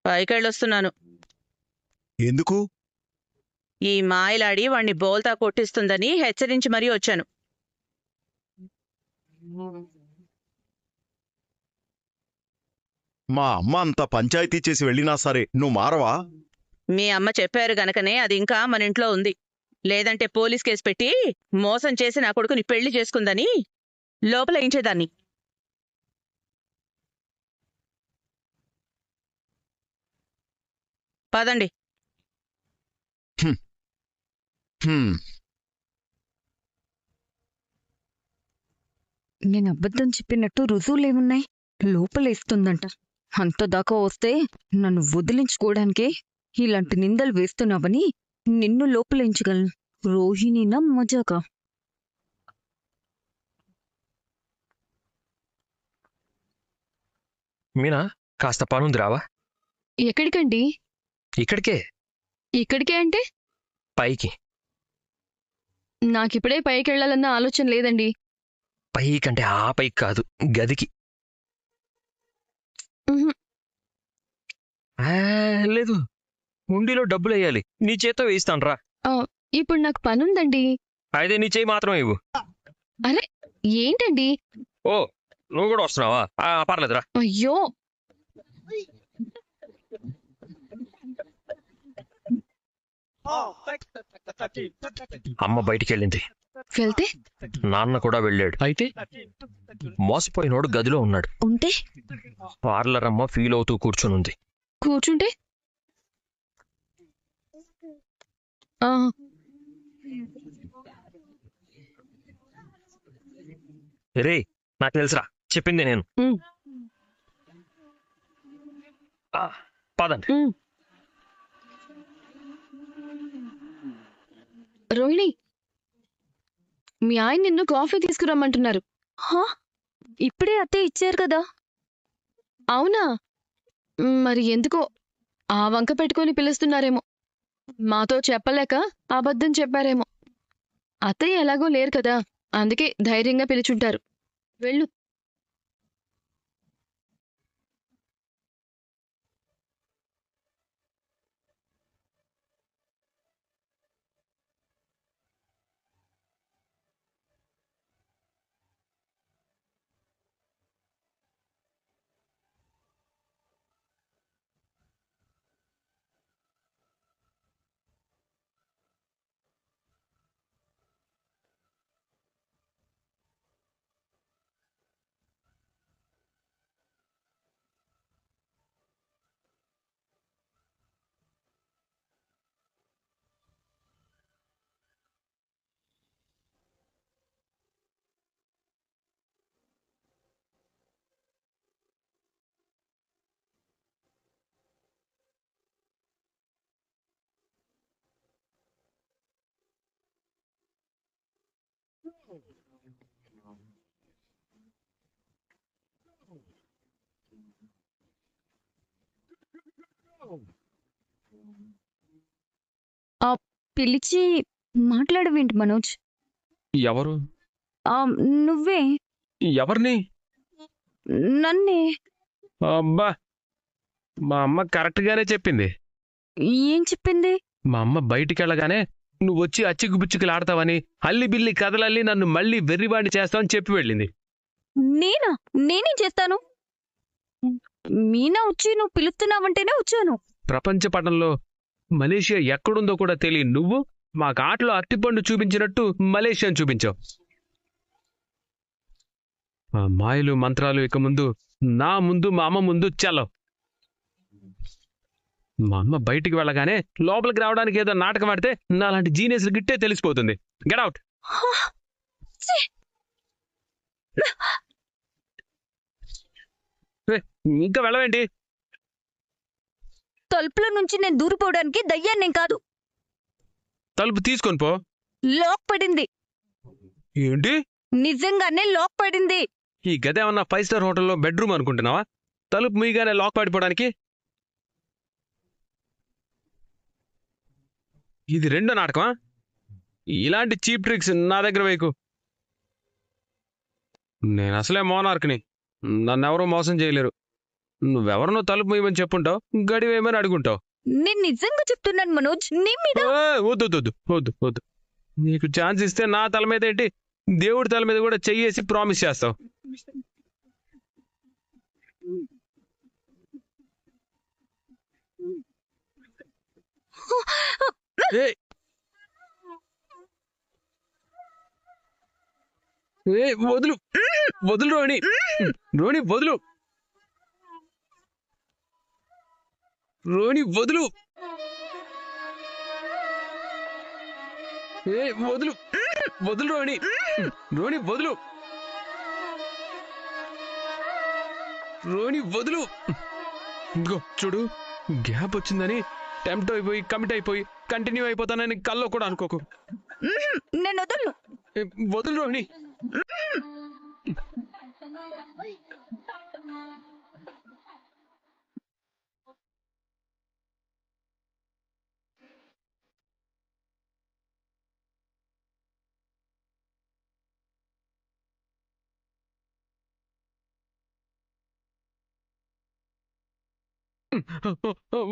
పైకెళ్ళొస్తున్నాను. ఎందుకు? ఈ మాయలాడి వాణ్ణి బోల్తా కొట్టిస్తుందని హెచ్చరించి మరీ వచ్చాను. మా అమ్మ అంత పంచాయతీ చేసి వెళ్ళినా సరే నువ్వు మారవా? మీ అమ్మ చెప్పారు గనకనే అది ఇంకా మన ఇంట్లో ఉంది. లేదంటే పోలీస్ కేసు పెట్టి మోసం చేసి నా కొడుకుని పెళ్లి చేసుకుందని లోపల ఏంచేదాన్ని. పదండి. హ్మ్. నేను అబద్ధం చెప్పినట్టు రుజువులేమున్నాయి? లోపలేస్తుందంట. అంతదాకా వస్తే నన్ను వదిలించుకోవడానికే ఇలాంటి నిందలు వేస్తున్నావని నిన్ను లోపలించగలను. రోహిణీనా మజాకా? మీనా, కాస్త పనుంది రావా? ఎక్కడికండి? ఇక్కడికే. ఇక్కడికే అంటే? పైకి. నాకిప్పుడే పైకెళ్లాలన్న ఆలోచన లేదండి. పైకంటే ఆ పైకి కాదు, గదికి. ఉహుం. లేదు, హుండీలో డబ్బులు వేయాలి. నీ చేత్తో వేయిస్తాను రా. ఇప్పుడు నాకు పనుందండి. అయితే నీ చేయి మాత్రం ఇవ్వు. అరే ఏంటండి? ఓ, నువ్వు కూడా వస్తున్నావా? పర్లేదురా. అయ్యో, అమ్మ బయటికి వెళ్ళింది. వెళ్తే నాన్న కూడా వెళ్ళాడు. అయితే మోసపోయినోడు గదిలో ఉన్నాడు. ఉంటే పార్లర్ అమ్మ ఫీల్ అవుతూ కూర్చునుంది. కూర్చుంటే ఆ, రే, నాకు తెలుసురా, చెప్పింది నేను. ఉమ్, పదండి. ఉమ్. రోహిణి, మీ ఆయన నిన్ను కాఫీ తీసుకురమ్మంటున్నారు. హా? ఇప్పుడే అత్తే ఇచ్చారు కదా. అవునా? మరి ఎందుకో ఆ వంక పెట్టుకొని పిలుస్తున్నారేమో. మాతో చెప్పలేక అబద్ధం చెప్పారేమో. అత్తయ్య ఎలాగో లేరు కదా, అందుకే ధైర్యంగా పిలుచుంటారు. వెళ్ళు. పిలిచి మాట్లాడవేంటి మనోజ్? ఎవరు? ఆ, నువ్వే. ఎవరిని? నన్నే. అబ్బా, మా అమ్మ కరెక్ట్ గానే చెప్పింది. ఏం చెప్పింది? మా అమ్మ బయటికి వెళ్ళగానే నువ్వు వచ్చి అచ్చిగుబుచ్చుకులు ఆడతావని, అల్లి బిల్లి కథలల్లి నన్ను మళ్ళీ వెర్రివాణ్ణి చేస్తావని చెప్పి వెళ్ళింది. నేనా? నేనేం చేస్తాను? మీనా వచ్చి నువ్వు పిలుస్తున్నావంటేనే వచ్చాను. ప్రపంచ పటంలో మలేషియా ఎక్కడుందో కూడా తెలియని నువ్వు మాకు ఆటలో అరటిపండు చూపించినట్టు మలేషియాను చూపించావు. ఆ మాయలు మంత్రాలు ఇక ముందు నా ముందు మా అమ్మ ముందు చలో. మా అమ్మ బయటికి వెళ్ళగానే లోపలికి రావడానికి ఏదో నాటకం ఆడితే నాలాంటి జీనియస్ గిట్టే తెలిసిపోతుంది. Get out. ఇంకా వెళ్ళవేంటి? తలుపుల నుంచి నేను దూరిపోవడానికి దయ్యాన్నేం కాదు. తలుపు తీసుకొని పో. లాక్ పడింది. ఏంటి? నిజంగానే లాక్ పడింది. ఈ గది ఏమన్నా 5 స్టార్ హోటల్లో బెడ్రూమ్ అనుకుంటున్నావా? తలుపు మీగానే లాక్ పడిపోవడానికి? ఇది రెండో నాటకమా? ఇలాంటి చీప్ ట్రిక్స్ నా దగ్గర వేయకు. నేను అసలే మోనార్క్ని, నన్నెవరూ మోసం చేయలేరు. నువ్వెవరినో తలుపు వేయమని చెప్పుంటావు, గడి వేయమని అడుగుంటావు. నేను నిజంగా చెప్తున్నాను మనోజ్, నీ మీద. వద్దు వద్దు వద్దు వద్దు. నీకు ఛాన్స్ ఇస్తే నా తల మీద ఏంటి, దేవుడి తల మీద కూడా చెయ్యేసి ప్రామిస్ చేస్తావు. ఏయ్, వదులు వదులు రోణి, రోణి వదులు, రోణి వదులు, వదులు వదులు రోణి, రోణి వదులు, రోణి వదులు. ఇంకో చూడు, గ్యాప్ వచ్చిందని టెంప్ట్ అయిపోయి కమిట్ అయిపోయి కంటిన్యూ అయిపోతానని కల్లో కూడా అనుకోకు. నేను వదలను. వదులు రోహిణి.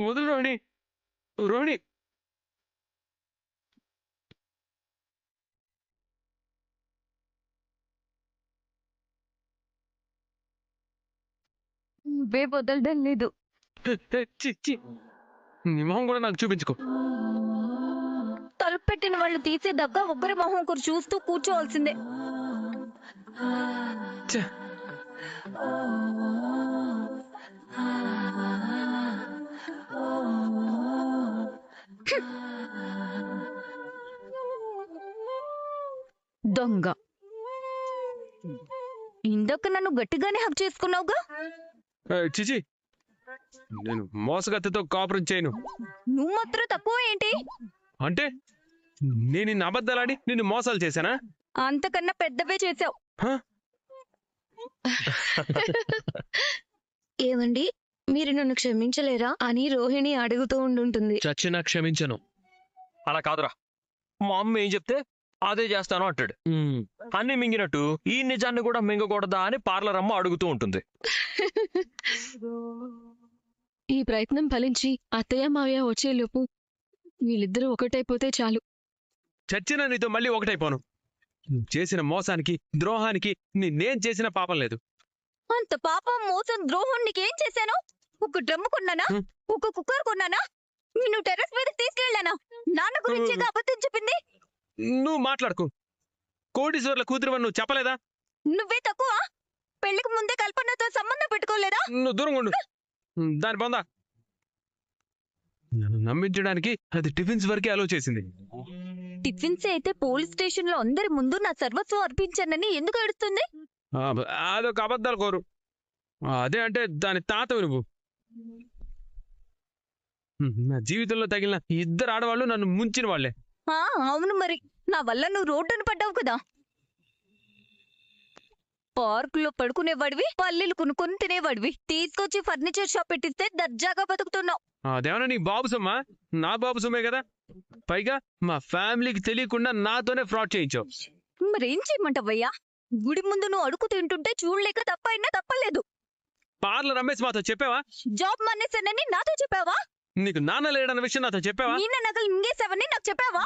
వదులు రోహిణి, రోహిణి. వే వదలడం లేదు. నీ మొహం కూడా నాకు చూపించుకో. తలుపు పెట్టిన వాళ్ళు తీసేదాకా ఒకరి మొహం ఒకరు చూస్తూ కూర్చోవాల్సిందే. ఛే. దొంగ. ఇందాక నన్ను గట్టిగానే హక్ చేసుకున్నావుగా. చిచి, నేను మోసగత్తెతో కాపురం చేయను. నువ్వు మాత్రం తక్కువ ఏంటి? అంటే నేను నిన్ను అబద్ధాలాడి నిన్ను మోసాలు చేశానా? అంతకన్నా పెద్దవే చేసావు. ఏమండి, మీరు నన్ను క్షమించలేరా అని రోహిణి అడుగుతూ ఉండుంటుంది. చచ్చినా క్షమించను. అలా కాదురా, మా అమ్మ ఏం చెప్తే అదే చేస్తాను అంటాడు. అన్ని మింగినట్టు ఈ నిజాన్ని కూడా మింగకూడదా అని పార్లర్ అమ్మ అడుగుతూ ఉంటుంది. ఈ ప్రయత్నం ఫలించి అత్తయ్య మావయ్య వచ్చేలోపు వీళ్ళిద్దరూ ఒకటైపోతే చాలు. చచ్చిన నీతో మళ్ళీ ఒకటైపోను. నువ్వు చేసిన మోసానికి ద్రోహానికి నేనేం చేసిన పాపం లేదు. అంత పాపం మోసం ద్రోహం నీకేం చేశాను? ఒక డ్రమ్ము కొన్నానా? ఒక కుక్కర్ కొన్నానా? నిన్ను టెర్రస్ మీద తీసుకెళ్ళానా? నాన్న గురించి అబద్ధం చెప్పింది నువ్వు మాట్లాడుకో. కోటీశ్వర్ల కూతురువని నువ్వు చెప్పలేదా? నువ్వే తక్కువ. పెళ్లికి ముందే కల్పనతో సంబంధం పెట్టుకోలేదా? నువ్వు దూరంగా ఉండు. దాని పొందా నన్ను నమ్మించడానికి అది టిఫిన్స్ వరకే అలో చేసింది. టిఫిన్స్ అయితే పోలీస్ స్టేషన్ లో అందరి ముందు నా సర్వస్వం అర్పించానని ఎందుకు ఏడుస్తుంది? అదొక అబద్ధాలు కోరు. అదే అంటే దాని తాతవి నువ్వు. నా జీవితంలో తగిలిన ఇద్దరు ఆడవాళ్ళు నన్ను ముంచిన వాళ్లే. అవును, మరి నా వల్ల నువ్వు రోడ్డును పడ్డావు కదా. పార్కులో పడుకునేవాడివి, పల్లీలు కొనుక్కొని తినేవాడివి, తీసుకొచ్చి ఫర్నిచర్ షాప్ పెట్టిస్తే దర్జాగా బతుకుతున్నావు. అదేమన్నా నీ బాబు సొమ్మా? నా బాబు సొమ్మే కదా. పైగా మా ఫ్యామిలీకి తెలియకుండా నాతోనే ఫ్రాడ్ చేయించావు. మరేం చేయమంటావయ్యా? గుడి ముందు నువ్వు అడుగు తింటుంటే చూడలేక తప్పైనా తప్పలేదు. పార్లర్ అమ్మేసి మాతో చెప్పావా? జాబ్ మానేశానని నాతో చెప్పావా? నీకు నాన్న లేడన్న విషయం నాతో చెప్పావా? ఈయన నగలు ఇంగేసావని నాకు చెప్పావా?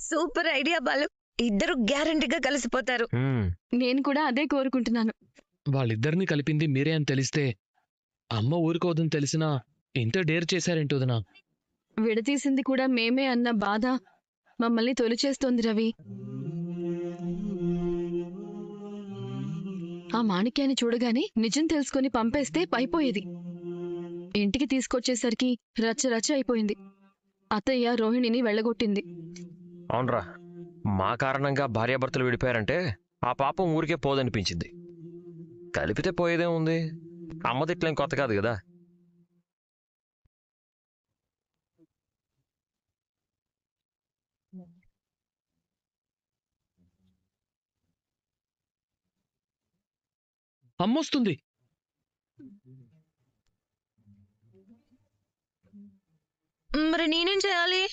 Super idea Balu. ఇద్దరు గ్యారంటీగా కలిసిపోతారు. నేను కూడా అదే కోరుకుంటున్నాను. వాళ్ళిద్దరిని కలిపింది మీరే అని తెలిస్తే అమ్మ ఊరుకోదని తెలిసినా ఇంత డేర్ చేశారేంటోదనా? విడతీసింది కూడా మేమే అన్న బాధ మమ్మల్ని తొలిచేస్తోంది రవి. ఆ మాణిక్యాన్ని చూడగానే నిజం తెలుసుకొని పంపేస్తే పైపోయేది. ఇంటికి తీసుకొచ్చేసరికి రచ్చ రచ్చ అయిపోయింది. అత్తయ్య రోహిణిని వెళ్ళగొట్టింది. అవునరా, మా కారణంగా భార్యాభర్తలు విడిపోయారంటే ఆ పాపం ఊరికే పోదనిపించింది. కలిపితే పోయేదే ఉంది. అమ్మ తిట్లేం కొత్త కాదు కదా. అమ్మొస్తుంది. మరి నేనేం చేయాలి?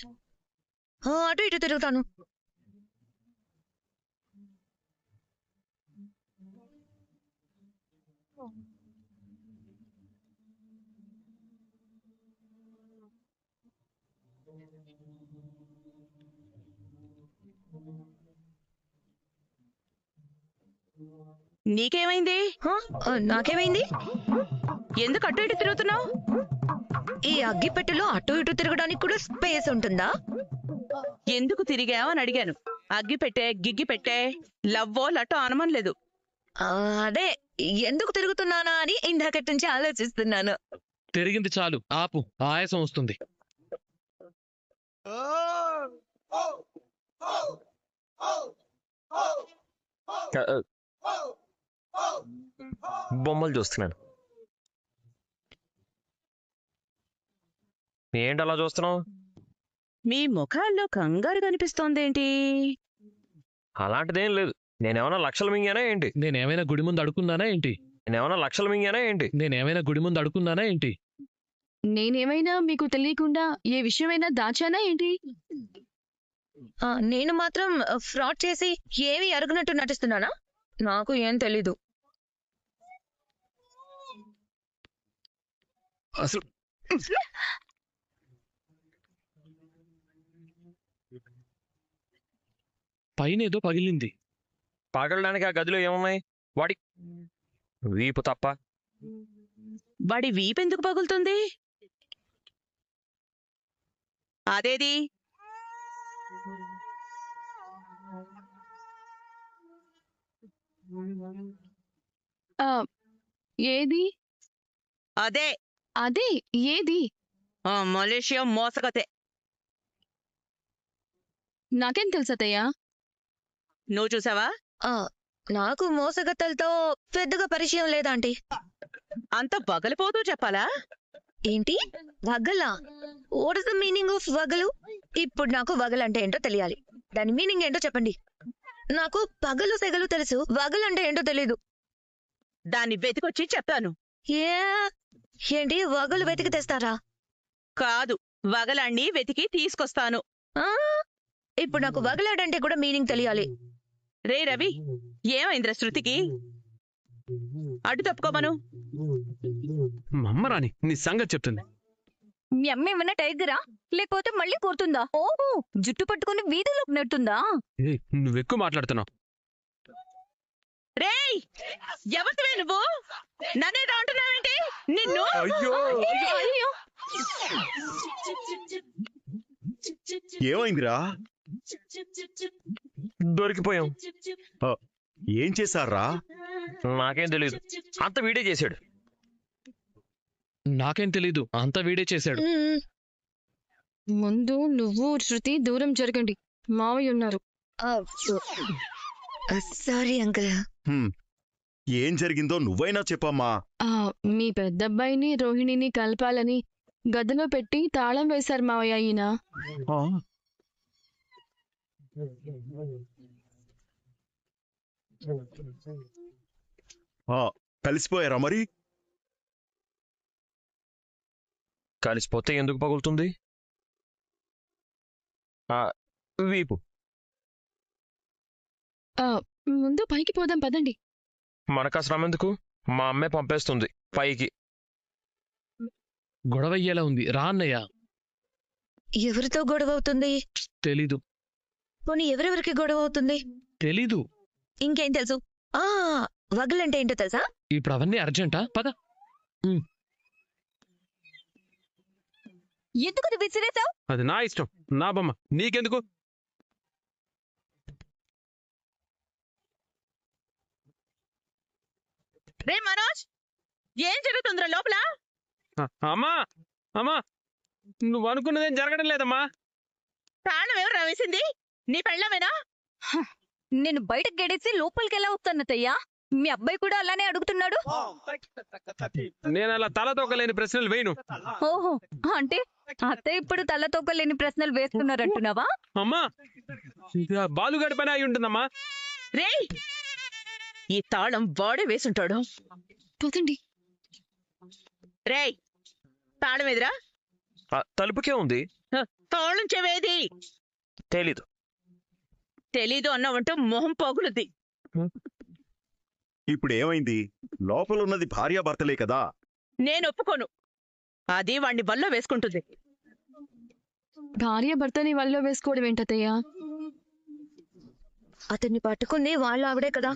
అటు ఇటు తిరుగుతాను. నీకేమైంది? నాకేమైంది? ఎందుకు అటు ఇటు తిరుగుతున్నావు? ఈ అగ్గిపెట్టెలో అటు ఇటు తిరగడానికి కూడా స్పేస్ ఉంటుందా? ఎందుకు తిరిగావని అడిగాను. అగ్గి పెట్టే గిగ్గి పెట్టే లవ్వో లట్టో అనమనలేదు. అదే ఎందుకు తిరుగుతున్నానా అని ఇందాకటి నుంచి ఆలోచిస్తున్నాను. తిరిగింది చాలు, ఆపు, ఆయాసం వస్తుంది. బొమ్మలు చూస్తున్నాను. ఏంటి అలా చూస్తున్నావు? మీ ముఖాల్లో కంగారు కనిపిస్తోందేంటి? అలాంటిదేం లేదు. నేనేమన్నా లక్షలు మింగానా ఏంటి? నేనేమైనా గుడి ముందు అడుక్కున్నానా ఏంటి? నేనేమన్నా లక్షలు మింగానా ఏంటి? నేనేమైనా గుడి ముందు అడుక్కున్నానా ఏంటి? నేనేమైనా మీకు తెలియకుండా ఏ విషయమైనా దాచానా ఏంటి? నేను మాత్రం ఫ్రాడ్ చేసి ఏమీ అరుగునట్టు నటిస్తున్నానా? నాకు ఏం తెలీదు. అసలు పైన ఏదో పగిలింది. పగలడానికి ఆ గదిలో ఏమున్నాయి? వాడి వీపు తప్ప. వాడి వీపెందుకు పగులుతుంది? అదేది? ఆ, ఏది? అదే అదే ఏది? మలేషియా మోసకతే. నాకేం తెలుసతయ్యా? నువ్వు చూసావా? నాకు మోసగత్తలతో పెద్దగా పరిచయం లేదాంటీ. అంత పగలిపోతూ చెప్పాలా? ఏంటి వగలా? What is the meaning of వగలు? ఇప్పుడు నాకు వగలంటే ఏంటో తెలియాలి. దాని మీనింగ్ ఏంటో చెప్పండి. నాకు పగలు సెగలు తెలుసు, వగలంటే ఏంటో తెలీదు. దాన్ని వెతికొచ్చి చెప్తాను. ఏంటి వగలు వెతికి తెస్తారా? కాదు, వగలాన్ని వెతికి తీసుకొస్తాను. ఇప్పుడు నాకు వగలాడంటే కూడా మీనింగ్ తెలియాలి. రే రవి, ఏమైందిరా శృతికి? అడ్డు తప్పుకోమను. మమ్మరాని నీ సంగతి చెప్తుంది. మీ అమ్మ ఏమన్నా టైగరా లేకపోతే మళ్ళీ కోరుతుందా? ఓహో, జుట్టు పట్టుకుని వీధిలో నెడుతుందా? నువ్వెక్కువ మాట్లాడుతున్నావు. రేయ్, ఎవరివే నువ్వు? నన్నేదో అంటున్నావేంటి? నిన్ను అయ్యో, ఏమైందిరా? దొరికిపోయాం. ఏం చేశారా? నాకేం తెలియదు, అంత వీడే చేశాడు. నాకేం తెలీదు, అంతా వీడే చేశాడు. ముందు నువ్వు శృతి దూరం జరగండి, మావయ్య ఉన్నారు. Sorry uncle. ఏం జరిగిందో నువ్వైనా చెప్పమ్మా. మీ పెద్దబ్బాయిని రోహిణిని కలపాలని గదిలో పెట్టి తాళం వేశారు మావయ్య ఈయన. కలిసిపోయారా మరి? కలిసిపోతే ఎందుకు పగులుతుంది? వీపు. ముందు పైకి పోదాం పదండి. మనకు శ్రమ ఎందుకు? మా అమ్మే పంపేస్తుంది పైకి. గొడవయ్యేలా ఉంది, రా అన్నయ్య. ఎవరితో గొడవ అవుతుంది? తెలీదు. పోనీ ఎవరెవరికి గొడవ అవుతుంది? తెలీదు. ఇంకేం తెలుసు? వగలంటే ఏంటో తెలుసా? ఇప్పుడు అవన్నీ అర్జెంటా? పద. ఎందుకు విసిరేసావు? అది నా ఇష్టం, నా బొమ్మ, నీకెందుకు? రే మనోజ్, ఏం జరుగుతుందిరా లోపల? అమ్మా అమ్మా, నువ్వు అనుకున్నదేం జరగడం లేదమ్మా. తాళం ఎవరు వేసింది? నీ పెళ్ళమేనా? నేను బయటకు గడేసి లోపలికి ఎలా వస్తానతయ్యా? మీ అబ్బాయి కూడా అలానే అడుగుతున్నాడు. నేను అలా తలతోకలేని ప్రశ్నలు వేయను. ఓహో, అంటే అత్తయ్య ఇప్పుడు తలతోకలేని ప్రశ్నలు వేస్తున్నారంటున్నావా? అమ్మా, బాలుగాడి పని అయి ఉంటుందమ్మా. రేయ్, ఈ తాళం వాడే వేసుంటాడు. పోతండి. రేయ్, తాళం ఎదురా? తలుపుకే ఉంది. తాళం చెవేది తెలీదు. తెలీదు అన్నావంటూ మొహం పగులుద్ది. ఇప్పుడు ఏమైంది? లోపల ఉన్నది భార్యాభర్తలే కదా. నేను ఒప్పుకోను. అది వాణ్ణి బల్లో వేసుకుంటుంది. భార్య భర్తని వల్ల వేసుకోవడం ఏంటత్తయ్య? అతన్ని పట్టుకుంది వాళ్ళ ఆవిడే కదా,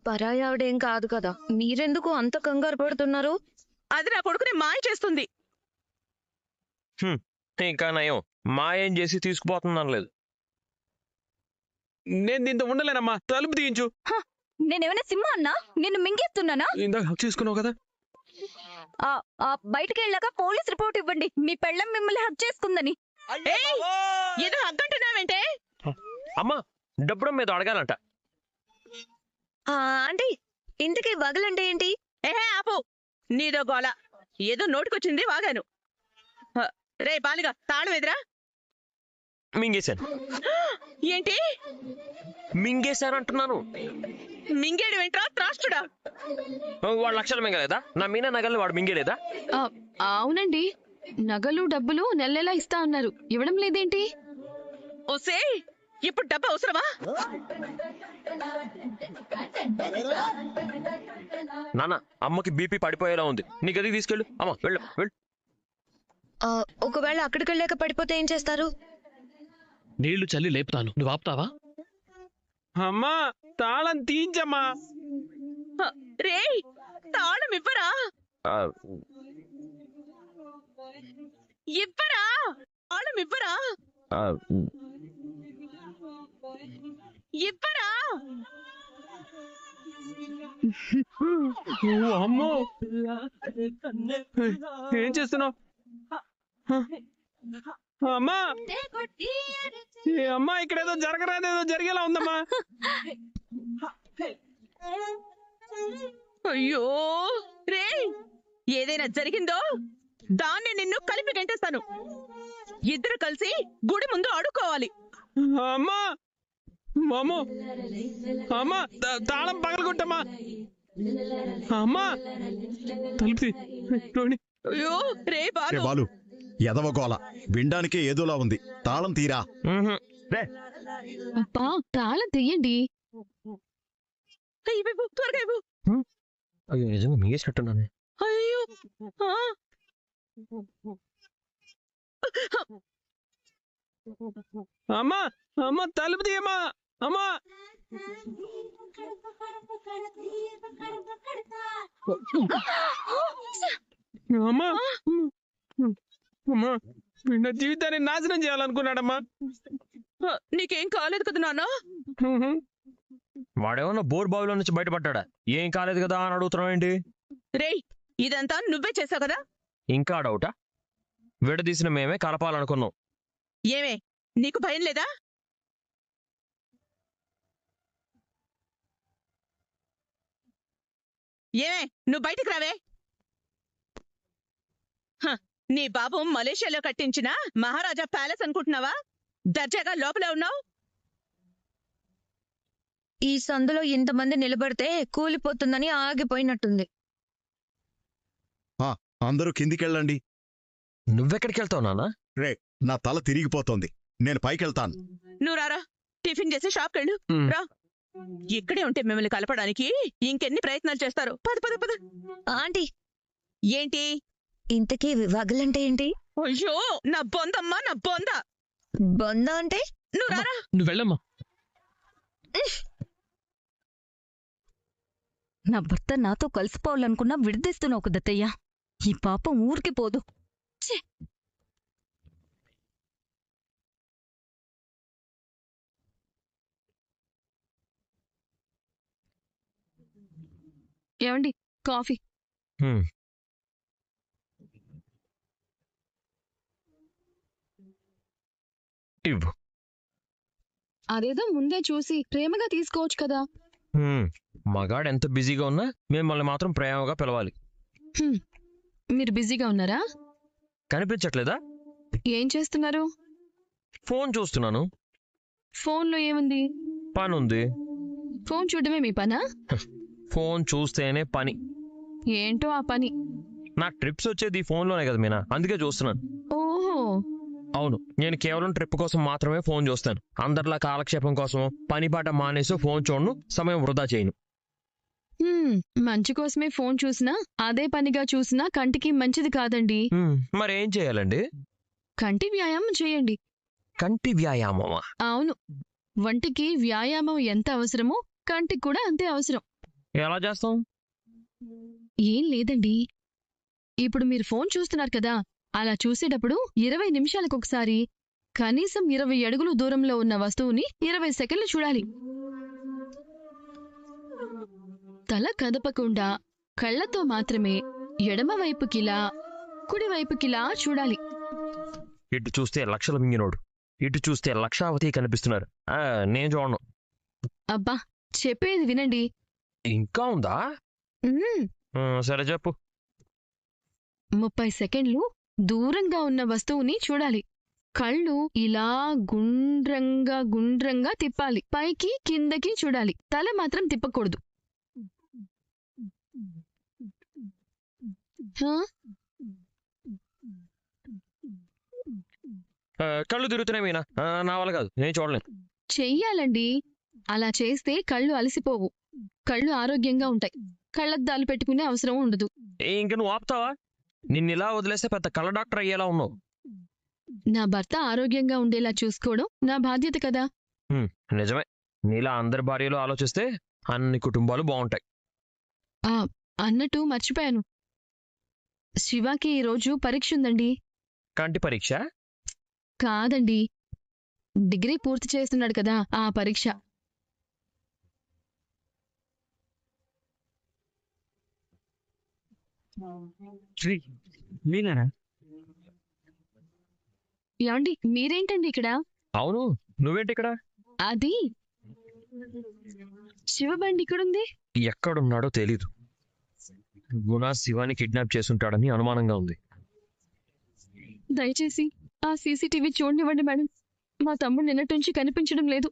పరాయి ఆవిడేం కాదు కదా. మీరెందుకు అంత కంగారు పడుతున్నారు? అది నా కొడుకుని మాయ చేస్తుంది. ఇంకా నయం మాయం చేసి తీసుకుపోతున్నాను లేదు. నేను దీంతో ఉండలేనమ్మా, తలుపు తీయించు. నేనేమైనా సింహ అన్నా? నిన్ను మింగేస్తున్నానా? ఇందాక హక్ చేసుకున్నావు కదా. బయటికి వెళ్ళాక పోలీస్ రిపోర్ట్ ఇవ్వండి, మీ పెళ్ళం మిమ్మల్ని హక్ చేసుకుందని. ఏయ్, ఏదో అగ్గంటున్నావేంటే? అమ్మా, డబ్బుడం మీద అడగాలంట. ఆంటీ, ఇంతకీ వగలంటే ఏంటి? ఏహే ఆపు, నీదో గోల. ఏదో నోటికొచ్చింది వాగాను. రే బాలిగా, తాళం ఎదురా. మింగేశాను. ఏంటి మింగేశాను అంటున్నాను. మింగేడు ఏంట్రా త్రాష్టుడా? వాడు లక్షలు మింగలేదా? నా మీనా నగల్ని వాడు మింగలేదా? అవునండి, నగలు డబ్బులు నెల నెలా ఇస్తా అన్నారు, ఇవ్వడం లేదేంటి? ఓసే, ఇప్పుడు డబ్బు అవసరమా? నాన్న, అమ్మకి బీపీ పడిపోయేలా ఉంది. నీ గదికి తీసుకెళ్ళు. అమ్మ వెళ్ళు వెళ్ళు. ఒకవేళ అక్కడికి వెళ్ళాక పడిపోతే ఏం చేస్తారు? నీళ్లు చల్లి లేపుతాను, నువ్వు ఆపుతావా? అమ్మా, తాళం తీయించమ్మా. రే, తాళం ఇవ్వరా? ఇవ్వరా, తాళం ఇవ్వరా? ఇవ్వరా? అమ్మో, ఏం చేస్తున్నావు? అమ్మా, అమ్మా, ఇక్కడ ఏదో జరగరాదేదో జరిగేలా ఉందమ్మా. అయ్యో రే, ఏదైనా జరిగిందో దాన్ని నిన్ను కలిపి గంటేస్తాను. ఇద్దరు కలిసి గుడి ముందు అడుక్కోవాలి. అమ్మా, మామో, అమ్మా, తాళం పగలగొట్టమ్మా. అమ్మా, తలుపు రోహిణి. అయ్యో రే బాలు, బాలు, ఎదవగోల వినడానికే ఏదోలా ఉంది. తాళం తీరా. అబ్బా, తాళం తీయండి. ఇవ్వు, త్వరగా ఇవ్వు. అయ్యో, నిజంగా మింగేసినట్టున్నాను. అయ్యో, అమ్మా, అమ్మా, తలుపు తీయమ్మా. అమ్మా, అమ్మా, అమ్మా, నా జీవితాన్ని నాశనం చేయాలనుకున్నాడమ్మా. నీకేం కాలేదు కదా నాన్న? వాడేమన్నా బోర్ బావిలో నుంచి బయటపడ్డా? ఏం కాలేదు కదా అని అడుగుతున్నావు ఏంటి? రేయ్, ఇదంతా నువ్వే చేసావు కదా? ఇంకా డౌటా? విడదీసిన మేమే కలపాలనుకున్నాం. ఏమే, నీకు భయం లేదా? ఏమే, నువ్వు బయటికి రావే. నీ బాబు మలేషియాలో కట్టించిన మహారాజా ప్యాలెస్ అనుకుంటున్నావా? దర్జాగా లోపలే ఉన్నావు. ఈ సందులో ఇంతమంది నిలబడితే కూలిపోతుందని ఆగిపోయినట్టుంది. అందరూ కిందికెళ్ళండి. నువ్వెక్కడికి వెళ్తావు నాన్న? నా తల తిరిగిపోతోంది, నేను పైకెళ్తాను. నువ్వు రారా, టిఫిన్ చేసి షాప్కి వెళ్ళు. రా, ఇక్కడే ఉంటే మిమ్మల్ని కలపడానికి ఇంకెన్ని ప్రయత్నాలు చేస్తారు. పద పద పద. ఆంటీ, ఏంటి? ఇంతకీ వగలంటే ఏంటి? అయ్యో, నా బొందమ్మా, నా బొంద. బొంద అంటే? నువ్వు రారా. నువ్వు వెళ్ళమ్మా. నా భర్త నాతో కలిసిపోవాలనుకున్నా విడదీస్తున్నావు కదా దత్తయ్య. ఈ పాపం ఊరికి పోదు. ఏమండి, కాఫీ. ఇవ్వు. అదేదో ముందే చూసి ప్రేమగా తీసుకోవచ్చు కదా. మగాడు ఎంత బిజీగా ఉన్నా మిమ్మల్ని మాత్రం ప్రేమగా పిలవాలి. మీరు బిజీగా ఉన్నారా? కనిపించట్లేదా? ఏం చేస్తున్నారు? ఫోన్ చూస్తున్నాను. ఫోన్లో ఏముంది? పని ఉంది. ఫోన్ చూడడమే మీ పనా? ఫోన్ చూస్తేనే పని. ఏంటో ఆ పని. నా ట్రిప్స్ వచ్చేది ఈ ఫోన్లోనే కదా మీనా, అందుకే చూస్తున్నాను. ఓహో, అవును, నేను కేవలం ట్రిప్ కోసం మాత్రమే ఫోన్ చూస్తాను. అందరిలా కాలక్షేపం కోసం పనిపాట మానేసి ఫోన్ చూడను, సమయం వృధా చేయను. మంచి కోసమే ఫోన్ చూసినా అదే పనిగా చూసినా కంటికి మంచిది కాదండి. మరేం చేయాలండి? కంటి వ్యాయామం చేయండి. కంటి వ్యాయామమా? అవును, వంటికి వ్యాయామం ఎంత అవసరమో కంటికి కూడా అంతే అవసరం. ఎలా చేస్తాం? ఏం లేదండి, ఇప్పుడు మీరు ఫోన్ చూస్తున్నారు కదా, అలా చూసేటప్పుడు 20 నిమిషాలకొకసారి కనీసం 20 అడుగులు దూరంలో ఉన్న వస్తువుని 20 సెకండ్లు చూడాలి. తల కదపకుండా కళ్లతో మాత్రమే ఎడమవైపుకిలా కుడివైపుకిలా చూడాలి. ఇటు చూస్తే లక్షల మింగినోడు, ఇటు చూస్తే లక్షావతి కనిపిస్తున్నారు. నేను చూడను. అబ్బా, చెప్పేది వినండి. ఇంకా ఉందా? ఉమ్, సరే చెప్పు. 30 సెకండ్లు దూరంగా ఉన్న వస్తువుని చూడాలి. కళ్ళు ఇలా గుండ్రంగా తిప్పాలి. పైకి కిందకి చూడాలి. తల మాత్రం తిప్పకూడదు. కళ్ళు తిరుగుతున్నాయి మీనా, నా వల్ల కాదు, నేను చూడలేను. చెయ్యాలండి, అలా చేస్తే కళ్ళు అలసిపోవు, కళ్ళు ఆరోగ్యంగా ఉంటాయి, కళ్ళద్దాలు పెట్టుకునే అవసరం ఉండదు. ఇంక నువ్వు ఆపుతావా? నిన్నిలా వదిలేస్తే పెద్ద కళ్ళ డాక్టర్ అయ్యేలా ఉన్నావు. నా భర్త ఆరోగ్యంగా ఉండేలా చూసుకోవడం నా బాధ్యత కదా. నిజమే, నీలా అందరి భార్యలు ఆలోచిస్తే అన్ని కుటుంబాలు బాగుంటాయి. అన్నట్టు మర్చిపోయాను, శివాకి ఈరోజు పరీక్ష ఉందండి. కంటి పరీక్ష? కాదండి, డిగ్రీ పూర్తి చేస్తున్నాడు కదా, ఆ పరీక్ష. ఏమండి, మీరేంటండి ఇక్కడ? అవును, నువ్వేంటి ఇక్కడ? అది శివబండి ఇక్కడుంది. ఎక్కడున్నాడో తెలీదు. గుణ శివాని కిడ్నాప్ చేసుంటాడని అనుమానంగా ఉంది. దయచేసి ఆ సీసీటీవీ చూడనివ్వండి మేడం, మా తమ్ముడు నిన్నటి నుంచి కనిపించడం లేదు.